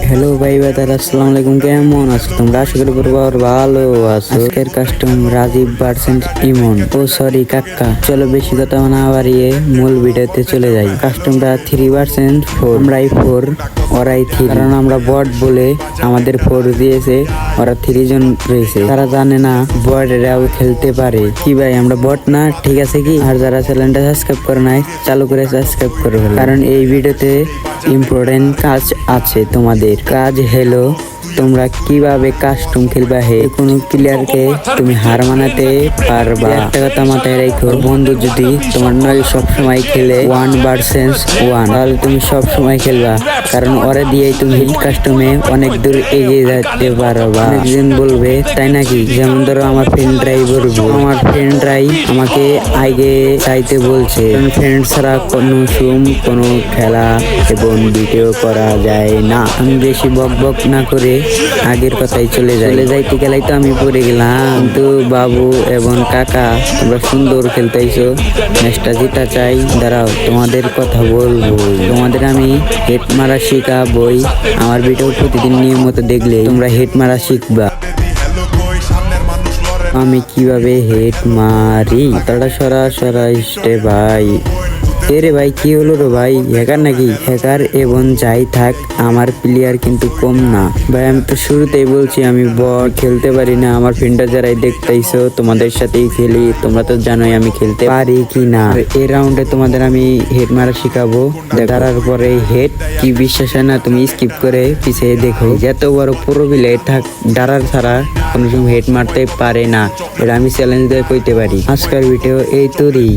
Hello ভাই বাদার, আসসালামু আলাইকুম। কেমন আছো তোমরা? আশা করি পরিবার ভালো আছো। আজকের কাস্টম রাজীব ভার্সেস ইমন। ও সরি কাক্কা, চলো বেশি কথা না বাড়িয়ে মূল ভিডিওতে চলে যাই। কাস্টমটা 3 ভার্সেস 4, আমরাই 4 ওরাই 3, কারণ আমরা বট বলে আমাদের 4 দিয়েছে, ওরা 3 জন রয়েছে। তারা জানে না বটেরাও খেলতে পারে। কি ভাই আমরা বট না? ঠিক আছে কি? আর যারা চ্যানেলটা সাবস্ক্রাইব করে নাই, চালু করে সাবস্ক্রাইব করে ফেলো, কারণ এই ভিডিওতে ইম্পর্টেন্ট কাজ আছে। তোমাদের কাজ হলো তোমরা কিভাবে কাস্টম খেলবা। কোনো প্লেয়ারকে তুমি হার মানাতে পারবা। একটা কথা মাথায় রাখো, বন্ধু যদি তোমার নয় সবসময় খেলে 1 ভার্সেস 1, তাহলে তুমি সবসময় খেলবা, কারণ ওরা দিয়েই তুমি হিট কাস্টমে অনেক দূর এগিয়ে যেতে পারবা। অনেকজন বলবে তাই নাকি? যেমন ধরো আমার ফ্রেন্ডরাই বলবো, আমার ফ্রেন্ডরাই আমাকে আগে চাইতে বলছে, কারণ ফ্রেন্ড ছাড়া কোনো খেলা এবং ভিডিও করা যায় না। আমি বেশি বক বক না করে আগের কথাই চলে যাইতে গেলাই তো আমি পড়ে গেলাম। কিন্তু বাবু এবং কাকা তোমরা সুন্দর খেলতেইছো, ম্যাচটা জিতা চাই। দাঁড়াও তোমাদের কথা বলবো, তোমাদের আমি হেড মারা শিখাবই। আমার ভিডিও প্রতিদিন নিয়মিত দেখলে তোমরা হেড মারা শিখবা। আমি কিভাবে হেড মারি, তারা সরা স্টে ভাই। এরে ভাই কি হলো রে ভাই? হ্যাকার নাকি? হ্যাকার এবং যাই থাক, আমার প্লেয়ার কিন্তু কম না ভাই। আমি তো শুরুতেই বলছি আমি বট খেলতে পারি না। আমার ফ্রেন্ডরা যারাই দেখতেইছো তোমাদের সাথেই খেলি, তোমরা তো জানোই আমি খেলতে পারি কি না। এই রাউন্ডে তোমাদের আমি হেড মারা শিখাবো। দাঁড়ার পরে হেড কি বিশ্বাস হয় না? তুমি স্কিপ করে পিছিয়ে দেখো, যত বড় পুরো প্লেয়ার থাক, দাঁড়ার ছাড়া কোনো সময় হেড মারতে পারে না। এটা আমি চ্যালেঞ্জ দিয়ে কইতে পারি। আজকের ভিডিও এই তোরই।